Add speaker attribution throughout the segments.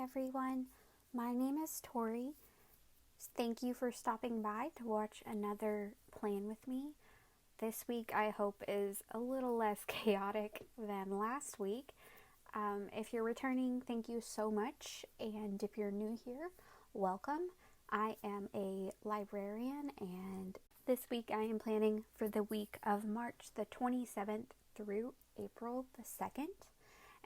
Speaker 1: everyone. My name is Tori. Thank you for stopping by to watch another Plan With Me. This week I hope is a little less chaotic than last week. If you're returning, thank you so much. And if you're new here, welcome. I am a librarian, and this week I am planning for the week of March the 27th through April the 2nd.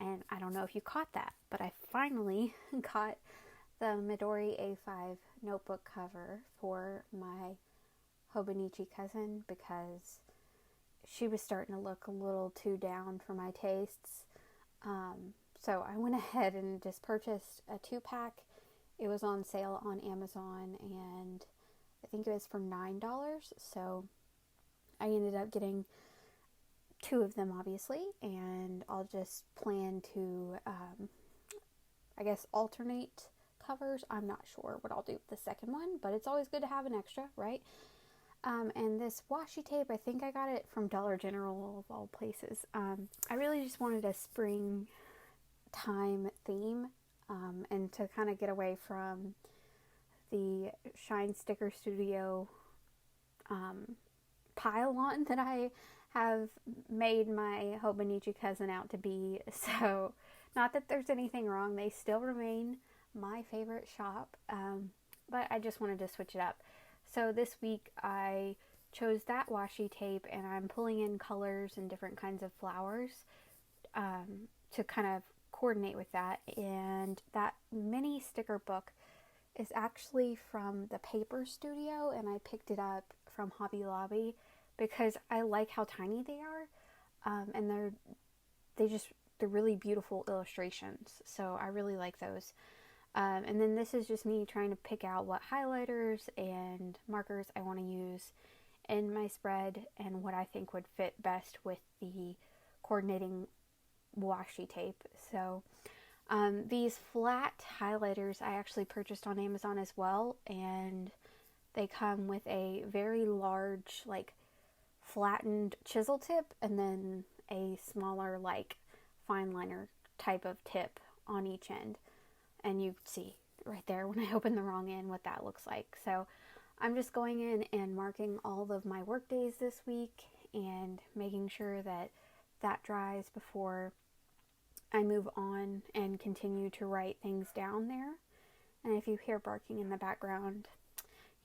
Speaker 1: And I don't know if you caught that, but I finally got the Midori A5 notebook cover for my hobonichicousin because she was starting to look a little too down for my tastes. So I went ahead and just purchased a 2-pack. It was on sale on Amazon, and I think it was for $9. So I ended up getting 2 of them, obviously, and I'll just plan to, alternate covers. I'm not sure what I'll do with the second one, but it's always good to have an extra, right? And this washi tape, I think I got it from Dollar General of all places. I really just wanted a springtime theme, and to kind of get away from the Shine Sticker Studio pile-on that I have made my hobonichicousin out to be. So, not that there's anything wrong, they still remain my favorite shop, but I just wanted to switch it up. So this week I chose that washi tape, and I'm pulling in colors and different kinds of flowers to kind of coordinate with that. And that mini sticker book is actually from the Paper Studio, and I picked it up from Hobby Lobby because I like how tiny they are, and they're really beautiful illustrations, so I really like those. And then this is just me trying to pick out what highlighters and markers I want to use in my spread and what I think would fit best with the coordinating washi tape. So these flat highlighters I actually purchased on Amazon as well, and they come with a very large, flattened chisel tip, and then a smaller, fine liner type of tip on each end. And you see right there when I open the wrong end what that looks like. So I'm just going in and marking all of my work days this week and making sure that that dries before I move on and continue to write things down there. And if you hear barking in the background,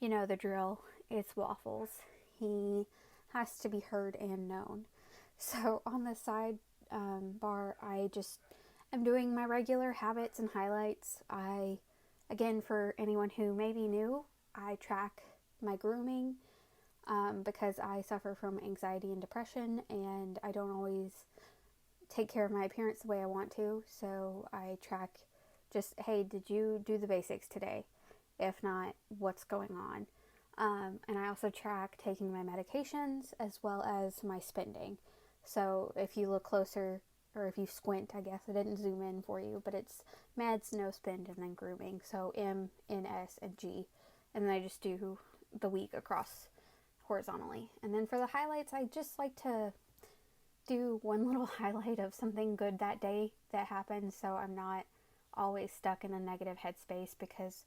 Speaker 1: you know the drill. It's Waffles. He has to be heard and known. So on the side bar, I just am doing my regular habits and highlights. Again, for anyone who may be new, I track my grooming because I suffer from anxiety and depression, and I don't always take care of my appearance the way I want to. So I track just, hey, did you do the basics today? If not, what's going on? And I also track taking my medications as well as my spending. So if you look closer, or if you squint, I guess I didn't zoom in for you, but it's meds, no spend, and then grooming. So M, N, S, and G. And then I just do the week across horizontally. And then for the highlights, I just like to do one little highlight of something good that day that happened, so I'm not always stuck in a negative headspace, because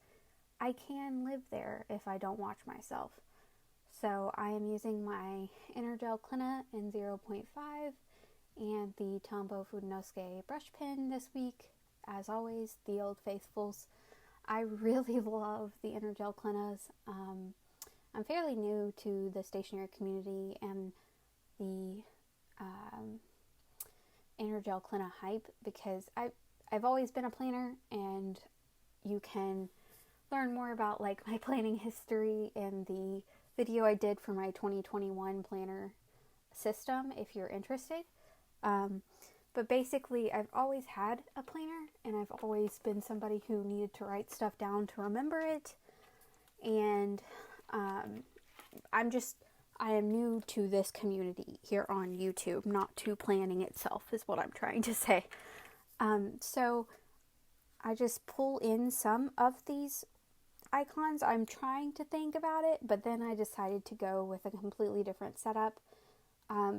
Speaker 1: I can live there if I don't watch myself. So I am using my Energel Clina in 0.5 and the Tombow Fudenosuke brush pen this week. As always, the old faithfuls. I really love the Energel Clinas. I'm fairly new to the stationery community and the Energel Clina hype, because I've always been a planner, and you can learn more about my planning history in the video I did for my 2021 planner system if you're interested. But basically, I've always had a planner, and I've always been somebody who needed to write stuff down to remember it. And I am new to this community here on YouTube, not to planning itself, is what I'm trying to say. So I just pull in some of these icons. I'm trying to think about it, but then I decided to go with a completely different setup,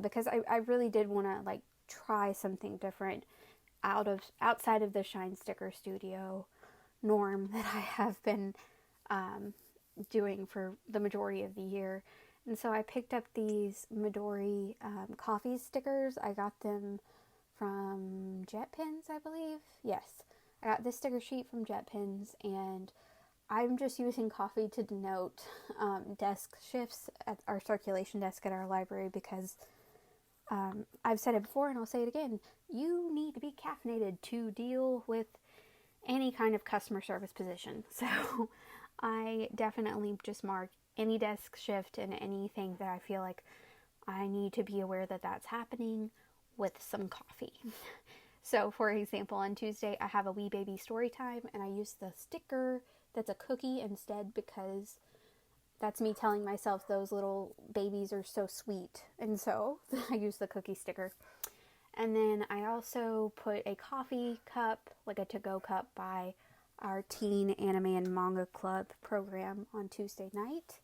Speaker 1: because I really did want to try something different outside of the Shine Sticker Studio norm that I have been doing for the majority of the year. And so I picked up these Midori coffee stickers. I got them from JetPens, I believe. Yes, I got this sticker sheet from JetPens, and I'm just using coffee to denote desk shifts at our circulation desk at our library because I've said it before and I'll say it again. You need to be caffeinated to deal with any kind of customer service position. So I definitely just mark any desk shift and anything that I feel like I need to be aware that that's happening with some coffee. So for example, on Tuesday I have a wee baby story time and I use the sticker that's a cookie instead because that's me telling myself those little babies are so sweet. And so I use the cookie sticker. And then I also put a coffee cup, like a to-go cup, by our teen anime and manga club program on Tuesday night.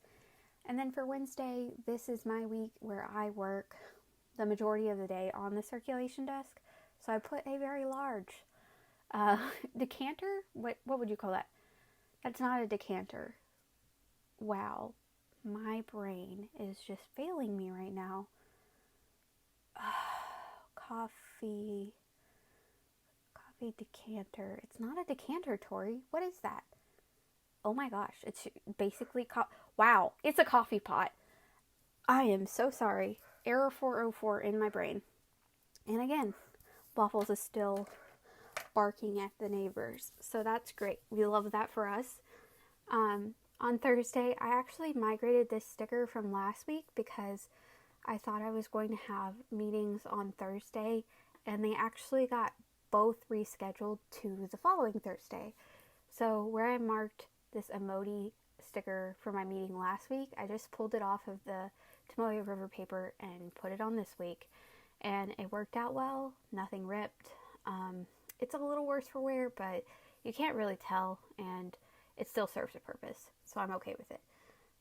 Speaker 1: And then for Wednesday, this is my week where I work the majority of the day on the circulation desk. So I put a very large decanter. What would you call that? That's not a decanter. Wow, my brain is just failing me right now. Coffee decanter. It's not a decanter, Tori. What is that? Oh my gosh, it's basically wow, it's a coffee pot. I am so sorry. Error 404 in my brain. And again, Waffles is still barking at the neighbors. So that's great. We love that for us. On Thursday, I actually migrated this sticker from last week because I thought I was going to have meetings on Thursday, and they actually got both rescheduled to the following Thursday. So where I marked this emoji sticker for my meeting last week, I just pulled it off of the Tomoe River paper and put it on this week, and it worked out well. Nothing ripped. It's a little worse for wear, but you can't really tell, and it still serves a purpose, so I'm okay with it.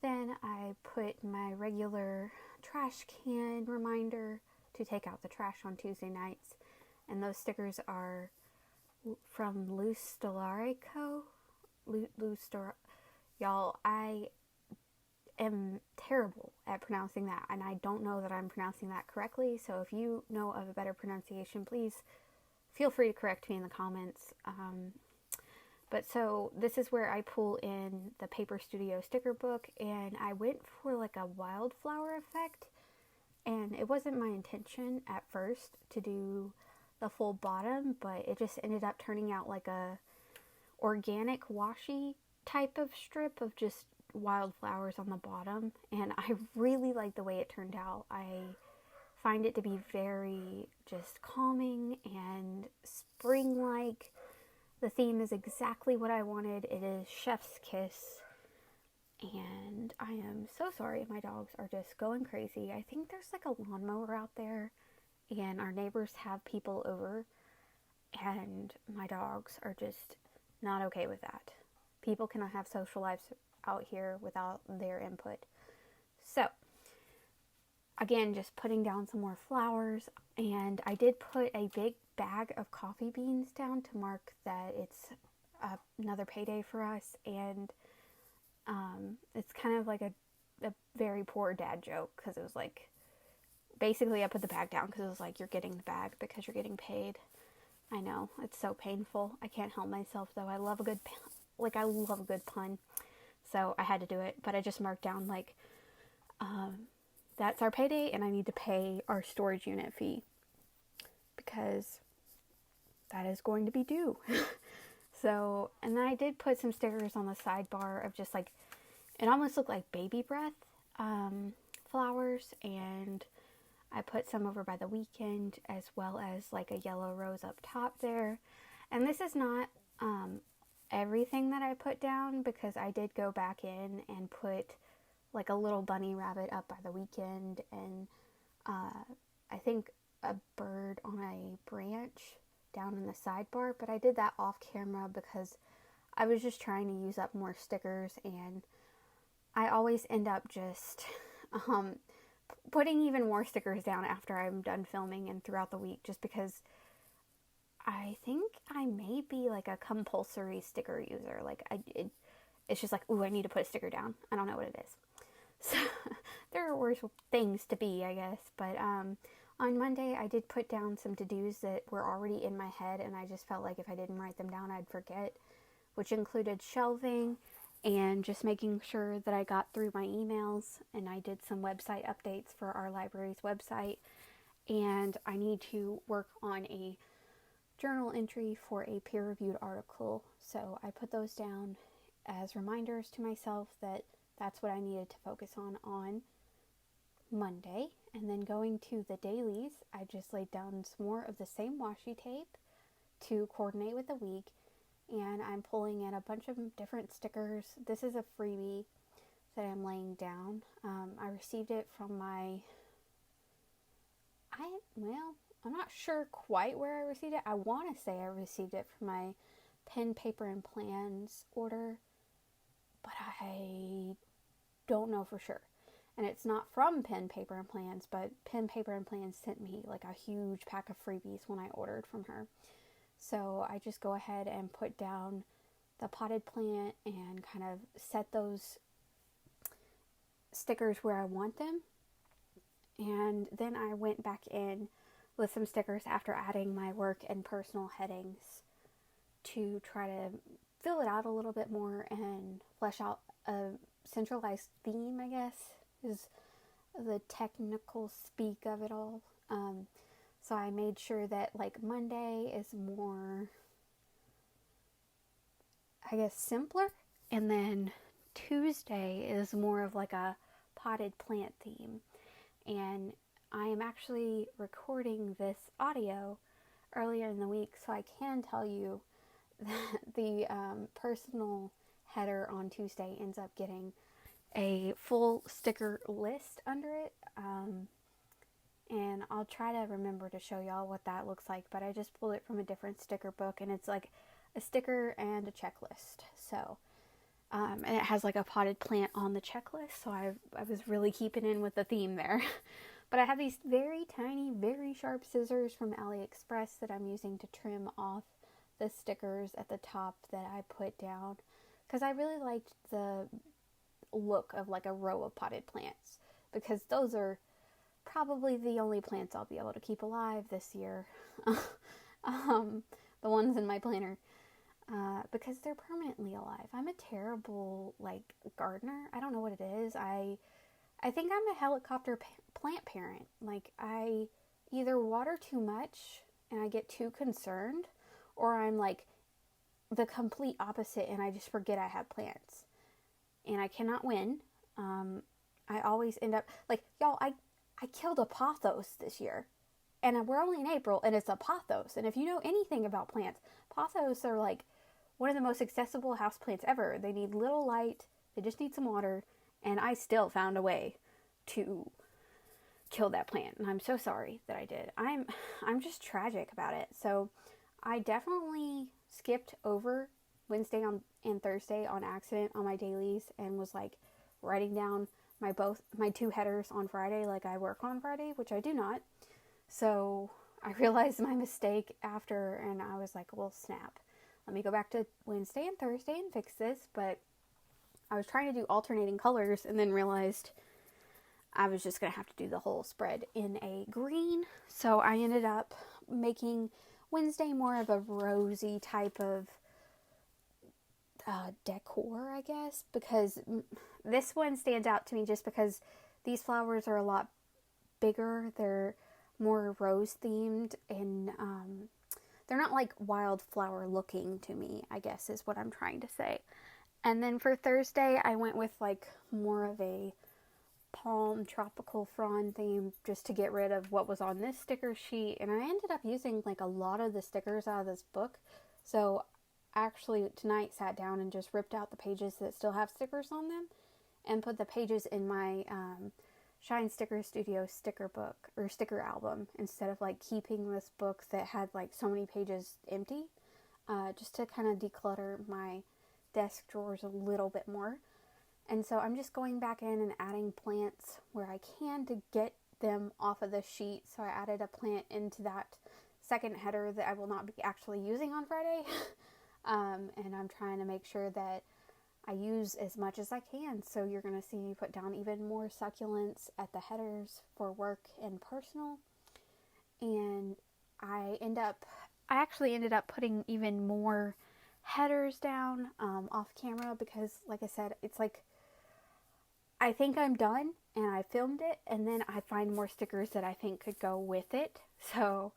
Speaker 1: Then I put my regular trash can reminder to take out the trash on Tuesday nights, and those stickers are from Lustelarico. Y'all, I am terrible at pronouncing that, and I don't know that I'm pronouncing that correctly, so if you know of a better pronunciation, please feel free to correct me in the comments. But so this is where I pull in the Paper Studio sticker book, and I went for like a wildflower effect, and it wasn't my intention at first to do the full bottom, but it just ended up turning out like a organic washi type of strip of just wildflowers on the bottom, and I really like the way it turned out. I find it to be very just calming and spring-like. The theme is exactly what I wanted. It is Chef's Kiss. And I am so sorry. My dogs are just going crazy. I think there's like a lawnmower out there. And our neighbors have people over. And my dogs are just not okay with that. People cannot have social lives out here without their input. So, again, just putting down some more flowers. And I did put a big bag of coffee beans down to mark that it's another payday for us, and it's kind of like a very poor dad joke because it was like, basically I put the bag down because it was like, you're getting the bag because you're getting paid. I know, it's so painful. I can't help myself though. I love a good pun, so I had to do it. But I just marked down like, that's our payday, and I need to pay our storage unit fee because that is going to be due. So, and then I did put some stickers on the sidebar of just like, it almost looked like baby breath flowers, and I put some over by the weekend as well as like a yellow rose up top there. And this is not everything that I put down because I did go back in and put like a little bunny rabbit up by the weekend, and I think a bird on a branch down in the sidebar, but I did that off camera because I was just trying to use up more stickers, and I always end up just putting even more stickers down after I'm done filming and throughout the week, just because I think I may be like a compulsory sticker user. Like it's just like, ooh, I need to put a sticker down. I don't know what it is. So there are worse things to be, I guess. But on Monday, I did put down some to-dos that were already in my head, and I just felt like if I didn't write them down, I'd forget, which included shelving and just making sure that I got through my emails, and I did some website updates for our library's website, and I need to work on a journal entry for a peer-reviewed article. So I put those down as reminders to myself that that's what I needed to focus on Monday. And then going to the dailies, I just laid down some more of the same washi tape to coordinate with the week, and I'm pulling in a bunch of different stickers. This is a freebie that I'm laying down. I received it from I'm not sure quite where I received it. I want to say I received it from my pen, paper, and plans order, but I don't know for sure. And it's not from Pen, Paper, and Plans, but Pen, Paper, and Plans sent me like a huge pack of freebies when I ordered from her. So I just go ahead and put down the potted plant and kind of set those stickers where I want them. And then I went back in with some stickers after adding my work and personal headings to try to fill it out a little bit more and flesh out a centralized theme, I guess, is the technical speak of it all. So I made sure that like Monday is more, I guess, simpler, and then Tuesday is more of like a potted plant theme. And I am actually recording this audio earlier in the week, so I can tell you that the personal header on Tuesday ends up getting a full sticker list under it, and I'll try to remember to show y'all what that looks like, but I just pulled it from a different sticker book, and it's like a sticker and a checklist. So and it has like a potted plant on the checklist, so I was really keeping in with the theme there. But I have these very tiny, very sharp scissors from AliExpress that I'm using to trim off the stickers at the top that I put down, because I really liked the look of like a row of potted plants, because those are probably the only plants I'll be able to keep alive this year. The ones in my planner. Because they're permanently alive. I'm a terrible, like, gardener. I don't know what it is. I think I'm a helicopter plant parent. Like, I either water too much and I get too concerned, or I'm, like, the complete opposite and I just forget I have plants. And I cannot win. I always end up, like, y'all, I killed a pothos this year. And we're only in April, and it's a pothos. And if you know anything about plants, pothos are, like, one of the most accessible houseplants ever. They need little light, they just need some water, and I still found a way to kill that plant. And I'm so sorry that I did. I'm just tragic about it. So I definitely skipped over Wednesday and Thursday on accident on my dailies and was like writing down my two headers on Friday like I work on Friday, which I do not. So I realized my mistake after, and I was like, well, snap. Let me go back to Wednesday and Thursday and fix this. But I was trying to do alternating colors and then realized I was just going to have to do the whole spread in a green. So I ended up making Wednesday more of a rosy type of decor, I guess, because this one stands out to me just because these flowers are a lot bigger. They're more rose themed, and they're not like wildflower looking to me, I guess is what I'm trying to say. And then for Thursday, I went with like more of a palm tropical frond theme just to get rid of what was on this sticker sheet. And I ended up using like a lot of the stickers out of this book. So actually tonight sat down and just ripped out the pages that still have stickers on them and put the pages in my Shine Sticker Studio sticker book or sticker album instead of like keeping this book that had like so many pages empty, just to kind of declutter my desk drawers a little bit more. And so I'm just going back in and adding plants where I can to get them off of the sheet. So I added a plant into that second header that I will not be actually using on Friday. And I'm trying to make sure that I use as much as I can. So you're going to see me put down even more succulents at the headers for work and personal. And I actually ended up putting even more headers down off camera because, like I said, it's like I think I'm done and I filmed it, and then I find more stickers that I think could go with it. So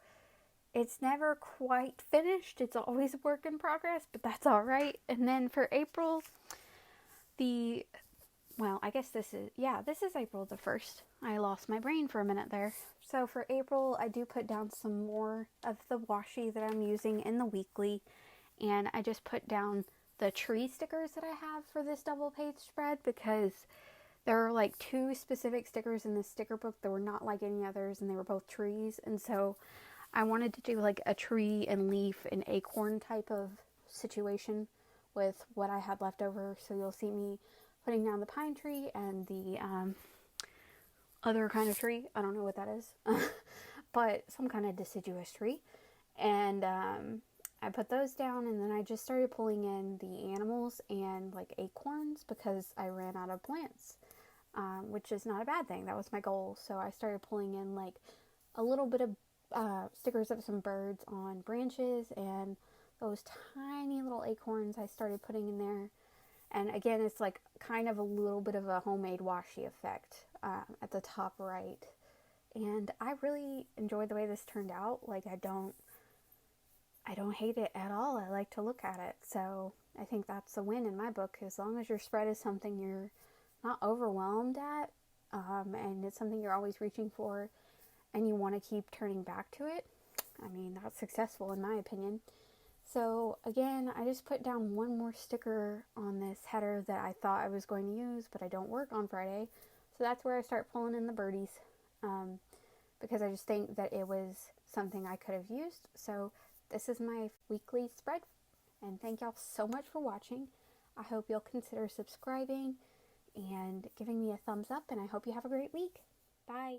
Speaker 1: it's never quite finished. It's always a work in progress, but that's all right. And then for April, I guess this is April the 1st. I lost my brain for a minute there. So for April, I do put down some more of the washi that I'm using in the weekly, and I just put down the tree stickers that I have for this double page spread because there are like 2 specific stickers in this sticker book that were not like any others, and they were both trees. And so I wanted to do like a tree and leaf and acorn type of situation with what I had left over. So you'll see me putting down the pine tree and the other kind of tree. I don't know what that is, but some kind of deciduous tree. And I put those down, and then I just started pulling in the animals and like acorns because I ran out of plants, which is not a bad thing. That was my goal. So I started pulling in like a little bit of stickers of some birds on branches, and those tiny little acorns I started putting in there. And again, it's like kind of a little bit of a homemade washi effect at the top right. And I really enjoyed the way this turned out. Like I don't hate it at all. I like to look at it. So I think that's a win in my book. As long as your spread is something you're not overwhelmed at, and it's something you're always reaching for, and you want to keep turning back to it, I mean, that's successful in my opinion. So again, I just put down one more sticker on this header that I thought I was going to use, but I don't work on Friday. So that's where I start pulling in the birdies, because I just think that it was something I could have used. So this is my weekly spread, and thank y'all so much for watching. I hope you'll consider subscribing and giving me a thumbs up, and I hope you have a great week. Bye.